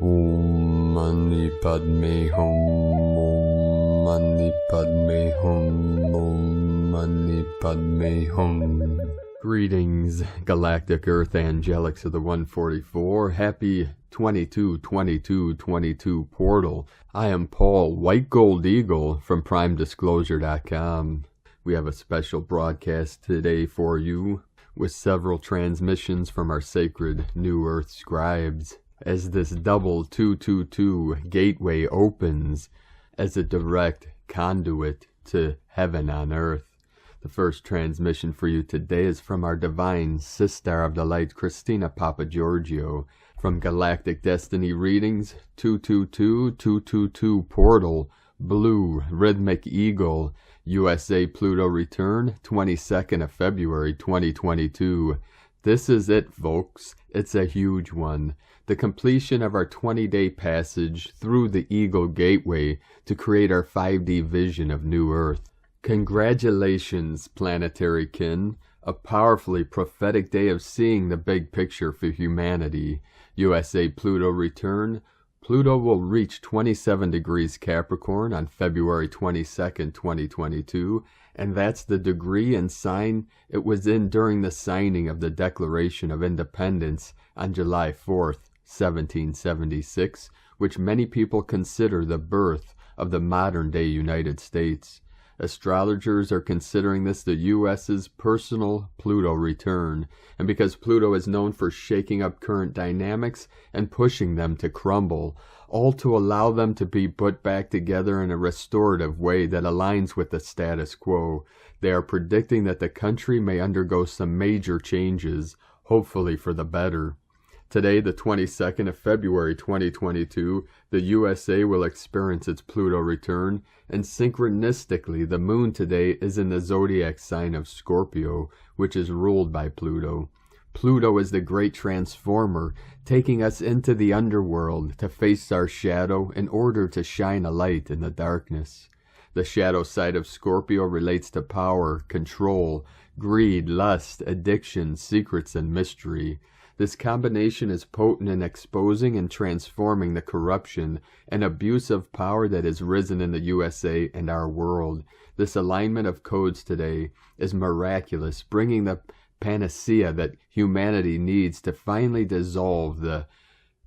Om Mani Padme Hum, Om Mani Padme Hum, Om Mani Padme Hum. Greetings, Galactic Earth Angelics of the 144. Happy 22-22-22 portal. I am Paul, White Gold Eagle from PrimeDisclosure.com. We have a special broadcast today for you with several transmissions from our sacred New Earth scribes. As this double 222 gateway opens as a direct conduit to heaven on earth. The first transmission for you today is from our divine Sister of the Light, Christina Papagiorgio, from Galactic Destiny Readings, 222-222 Portal, Blue, Rhythmic Eagle, USA Pluto Return, 22nd of February 2022. This is it, folks. It's a huge one. The completion of our 20-day passage through the Eagle Gateway to create our 5D vision of New Earth. Congratulations, planetary kin. A powerfully prophetic day of seeing the big picture for humanity. USA Pluto Return. Pluto will reach 27 degrees Capricorn on February 22nd, 2022, and that's the degree and sign it was in during the signing of the Declaration of Independence on July 4th, 1776, which many people consider the birth of the modern-day United States. Astrologers are considering this the U.S.'s personal Pluto return, and because Pluto is known for shaking up current dynamics and pushing them to crumble, all to allow them to be put back together in a restorative way that aligns with the status quo. They are predicting that the country may undergo some major changes, hopefully for the better. Today, the 22nd of February 2022, the USA will experience its Pluto return, and synchronistically, the moon today is in the zodiac sign of Scorpio, which is ruled by Pluto. Pluto is the great transformer, taking us into the underworld to face our shadow in order to shine a light in the darkness. The shadow side of Scorpio relates to power, control, greed, lust, addiction, secrets, and mystery. This combination is potent in exposing and transforming the corruption and abuse of power that has risen in the USA and our world. This alignment of codes today is miraculous, bringing the panacea that humanity needs to finally dissolve the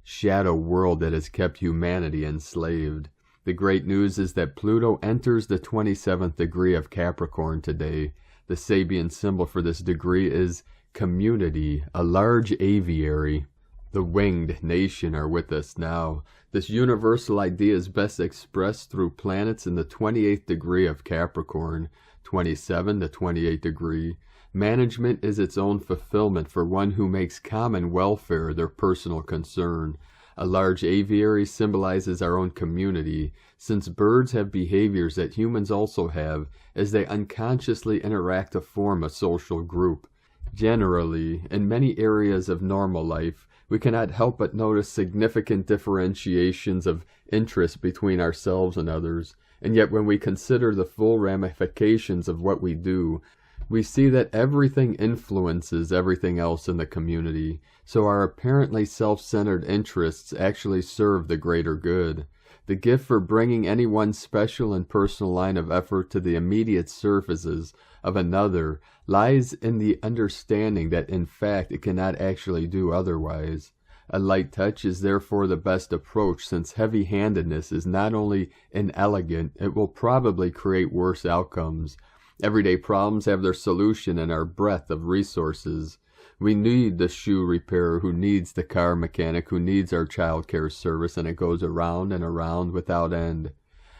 shadow world that has kept humanity enslaved. The great news is that Pluto enters the 27th degree of Capricorn today. The Sabian symbol for this degree is community, a large aviary. The winged nation are with us now. This universal idea is best expressed through planets in the 28th degree of Capricorn, 27 to 28 degree. Management is its own fulfillment for one who makes common welfare their personal concern. A large aviary symbolizes our own community, since birds have behaviors that humans also have as they unconsciously interact to form a social group. Generally, in many areas of normal life, we cannot help but notice significant differentiations of interest between ourselves and others, and yet when we consider the full ramifications of what we do, we see that everything influences everything else in the community, so our apparently self-centered interests actually serve the greater good. The gift for bringing any one special and personal line of effort to the immediate surfaces of another lies in the understanding that in fact it cannot actually do otherwise. A light touch is therefore the best approach, since heavy-handedness is not only inelegant, it will probably create worse outcomes. Everyday problems have their solution in our breadth of resources. We need the shoe repairer who needs the car mechanic who needs our child care service, and it goes around and around without end.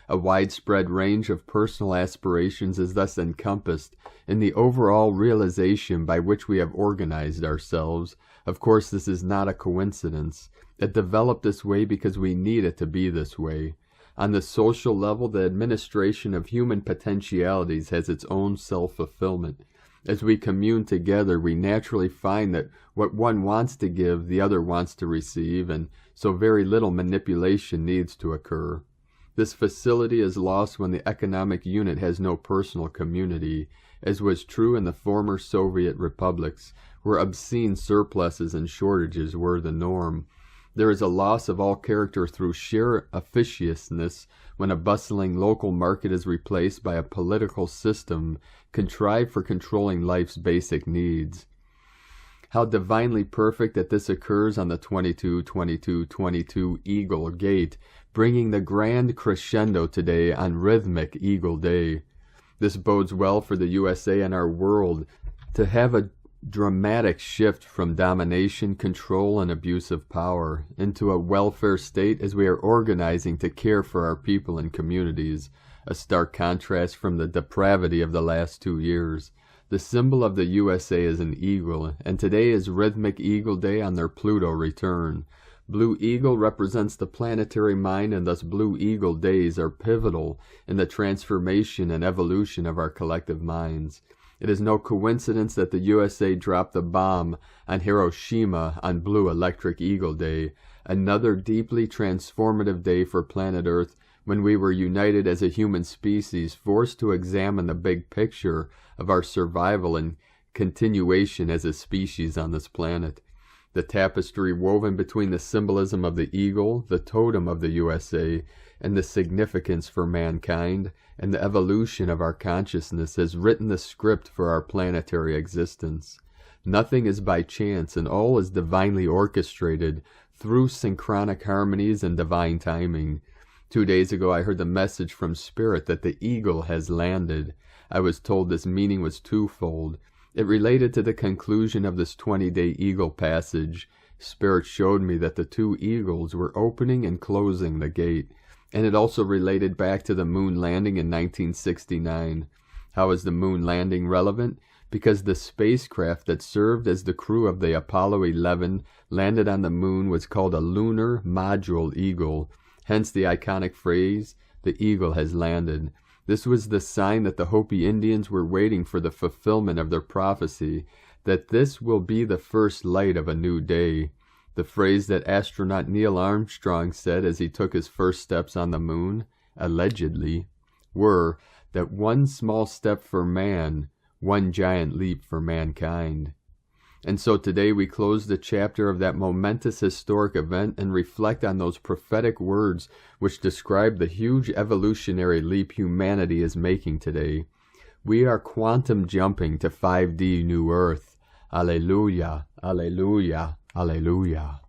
A widespread range of personal aspirations is thus encompassed in the overall realization by which we have organized ourselves. Of course, this is not a coincidence. It developed this way because we need it to be this way. On the social level, the administration of human potentialities has its own self-fulfillment. As we commune together, we naturally find that what one wants to give, the other wants to receive, and so very little manipulation needs to occur. This facility is lost when the economic unit has no personal community, as was true in the former Soviet republics, where obscene surpluses and shortages were the norm. There is a loss of all character through sheer officiousness when a bustling local market is replaced by a political system contrived for controlling life's basic needs. How divinely perfect that this occurs on the 22-22-22 Eagle Gate, bringing the grand crescendo today on Rhythmic Eagle Day. This bodes well for the USA and our world to have a dramatic shift from domination, control, and abuse of power into a welfare state as we are organizing to care for our people and communities, a stark contrast from the depravity of the last 2 years. The symbol of the USA is an eagle, and today is Rhythmic Eagle Day on their Pluto return. Blue Eagle represents the planetary mind, and thus Blue Eagle days are pivotal in the transformation and evolution of our collective minds. It is no coincidence that the USA dropped the bomb on Hiroshima on Blue Electric Eagle Day, another deeply transformative day for planet Earth when we were united as a human species, forced to examine the big picture of our survival and continuation as a species on this planet. The tapestry woven between the symbolism of the eagle, the totem of the USA, and the significance for mankind and the evolution of our consciousness has written the script for our planetary existence. Nothing is by chance, and all is divinely orchestrated through synchronic harmonies and divine timing. 2 days ago I heard the message from Spirit that the eagle has landed. I was told this meaning was twofold. It related to the conclusion of this 20-day eagle passage. Spirit showed me that the 2 eagles were opening and closing the gate. And it also related back to the moon landing in 1969. How is the moon landing relevant? Because the spacecraft that served as the crew of the Apollo 11 landed on the moon was called a lunar module eagle. Hence the iconic phrase, "The eagle has landed." This was the sign that the Hopi Indians were waiting for the fulfillment of their prophecy, that this will be the first light of a new day. The phrase that astronaut Neil Armstrong said as he took his first steps on the moon, allegedly, were that one small step for man, one giant leap for mankind. And so today we close the chapter of that momentous historic event and reflect on those prophetic words which describe the huge evolutionary leap humanity is making today. We are quantum jumping to 5D New Earth. Alleluia, alleluia, alleluia.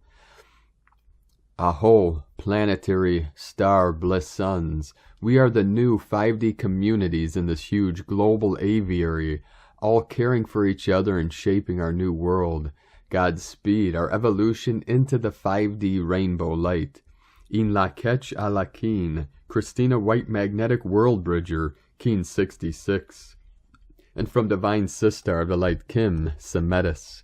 Aho, planetary star bliss suns. We are the new 5D communities in this huge global aviary, all caring for each other and shaping our new world. Godspeed, our evolution into the 5D rainbow light. In la ketch a la keen, Christina White Magnetic World Bridger, Keen 66. And from Divine Sistar of the Light Kim, Semetis.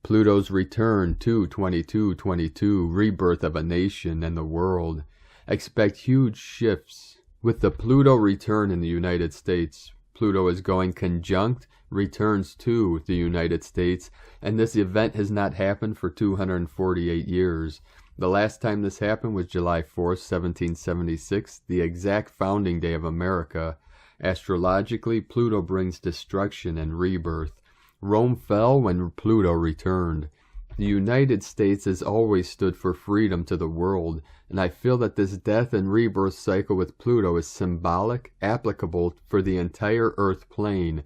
Pluto's return, 2-22-22, rebirth of a nation and the world. Expect huge shifts. With the Pluto return in the United States, Pluto is going conjunct, returns to the United States, and this event has not happened for 248 years. The last time this happened was July 4th, 1776, the exact founding day of America. Astrologically, Pluto brings destruction and rebirth. Rome fell when Pluto returned. The United States has always stood for freedom to the world, and I feel that this death and rebirth cycle with Pluto is symbolic, applicable for the entire Earth plane,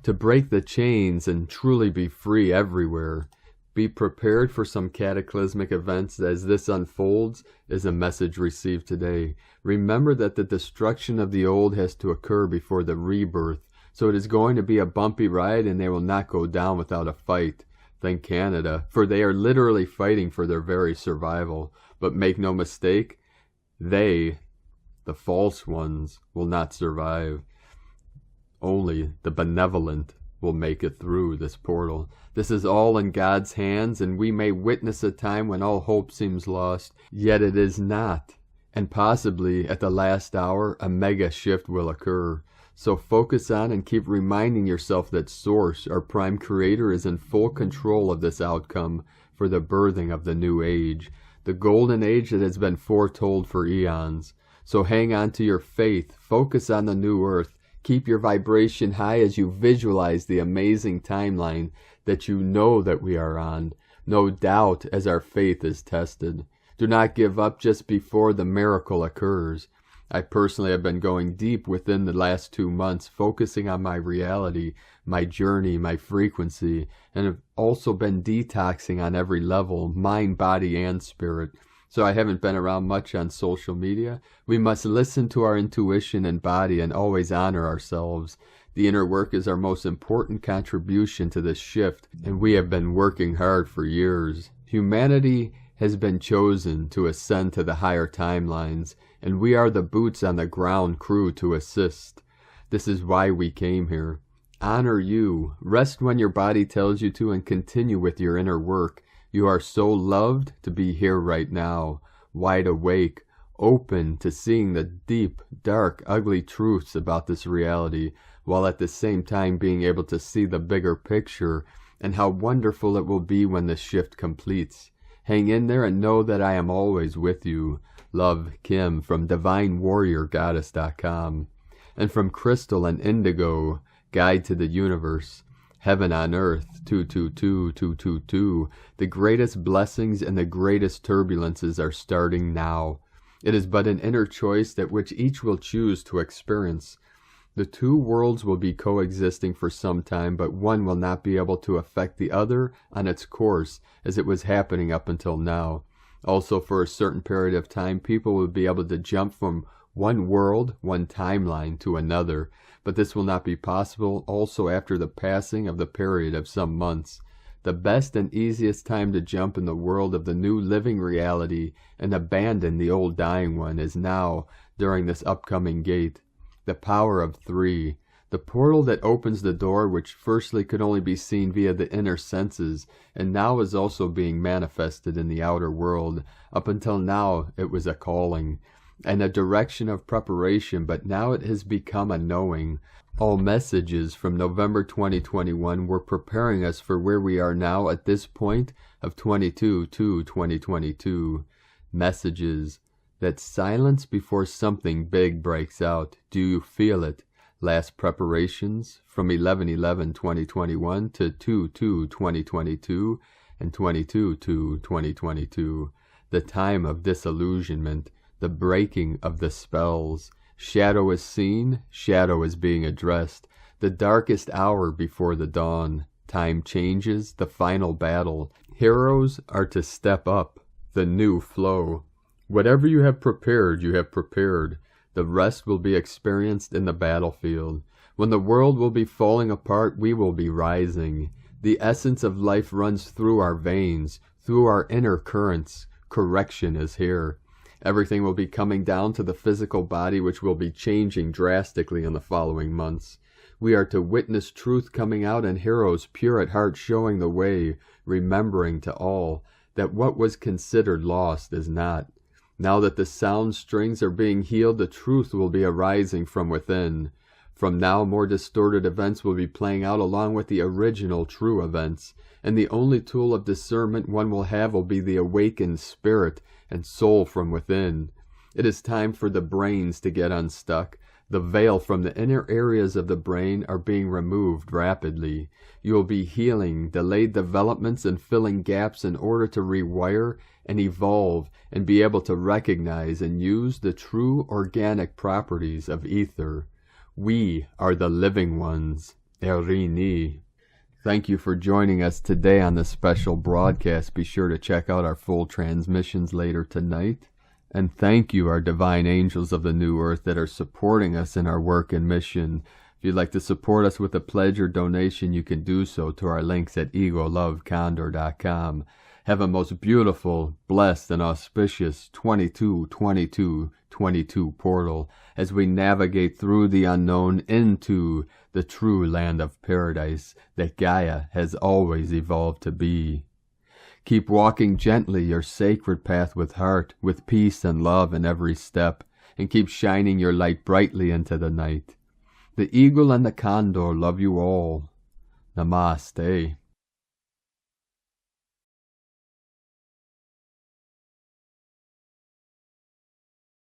to break the chains and truly be free everywhere. Be prepared for some cataclysmic events as this unfolds, is a message received today. Remember that the destruction of the old has to occur before the rebirth, so it is going to be a bumpy ride and they will not go down without a fight. Thank Canada, for they are literally fighting for their very survival. But make no mistake, they, the false ones, will not survive. Only the benevolent will make it through this portal. This is all in God's hands, and we may witness a time when all hope seems lost, yet it is not. And possibly, at the last hour, a mega shift will occur. So focus on and keep reminding yourself that Source, our prime creator, is in full control of this outcome for the birthing of the new age, the golden age that has been foretold for eons. So hang on to your faith, focus on the new earth, keep your vibration high as you visualize the amazing timeline that you know that we are on. No doubt as our faith is tested. Do not give up just before the miracle occurs. I personally have been going deep within the last 2 months, focusing on my reality, my journey, my frequency, and have also been detoxing on every level, mind, body, and spirit. So I haven't been around much on social media. We must listen to our intuition and body and always honor ourselves. The inner work is our most important contribution to this shift, and we have been working hard for years. Humanity has been chosen to ascend to the higher timelines, and we are the boots on the ground crew to assist. This is why we came here. Honor you. Rest when your body tells you to, and continue with your inner work. You are so loved to be here right now, wide awake, open to seeing the deep, dark, ugly truths about this reality, while at the same time being able to see the bigger picture and how wonderful it will be when the shift completes. Hang in there and know that I am always with you. Love, Kim, from DivineWarriorGoddess.com. And from Crystal and Indigo, Guide to the Universe. Heaven on Earth, 222222. The greatest blessings and the greatest turbulences are starting now. It is but an inner choice that which each will choose to experience. The two worlds will be coexisting for some time, but one will not be able to affect the other on its course as it was happening up until now. Also, for a certain period of time, people will be able to jump from one world, one timeline to another, but this will not be possible also after the passing of the period of some months. The best and easiest time to jump in the world of the new living reality and abandon the old dying one is now, during this upcoming gate. The power of 3. The portal that opens the door, which firstly could only be seen via the inner senses, and now is also being manifested in the outer world. Up until now, it was a calling and a direction of preparation, but now it has become a knowing. All messages from November 2021 were preparing us for where we are now at this point of 22/2/2022. Messages that silence before something big breaks out. Do you feel it? Last preparations from 11/11/2021 to 2/2/2022 and 22/2/2022. The time of disillusionment, the breaking of the spells. Shadow is seen, shadow is being addressed. The darkest hour before the dawn. Time changes, the final battle. Heroes are to step up, the new flow. Whatever you have prepared, you have prepared. The rest will be experienced in the battlefield. When the world will be falling apart, we will be rising. The essence of life runs through our veins, through our inner currents. Correction is here. Everything will be coming down to the physical body, which will be changing drastically in the following months. We are to witness truth coming out and heroes pure at heart showing the way, remembering to all that what was considered lost is not. Now that the sound strings are being healed, the truth will be arising from within. From now, more distorted events will be playing out along with the original true events, and the only tool of discernment one will have will be the awakened spirit and soul from within. It is time for the brains to get unstuck. The veil from the inner areas of the brain are being removed rapidly. You will be healing delayed developments and filling gaps in order to rewire and evolve and be able to recognize and use the true organic properties of ether. We are the living ones. Erini. Thank you for joining us today on this special broadcast. Be sure to check out our full transmissions later tonight. And thank you, our divine angels of the new earth that are supporting us in our work and mission. If you'd like to support us with a pledge or donation, you can do so to our links at egolovecondor.com. Have a most beautiful, blessed, and auspicious 22/22/22 portal as we navigate through the unknown into the true land of paradise that Gaia has always evolved to be. Keep walking gently your sacred path with heart, with peace and love in every step, and keep shining your light brightly into the night. The eagle and the condor love you all. Namaste.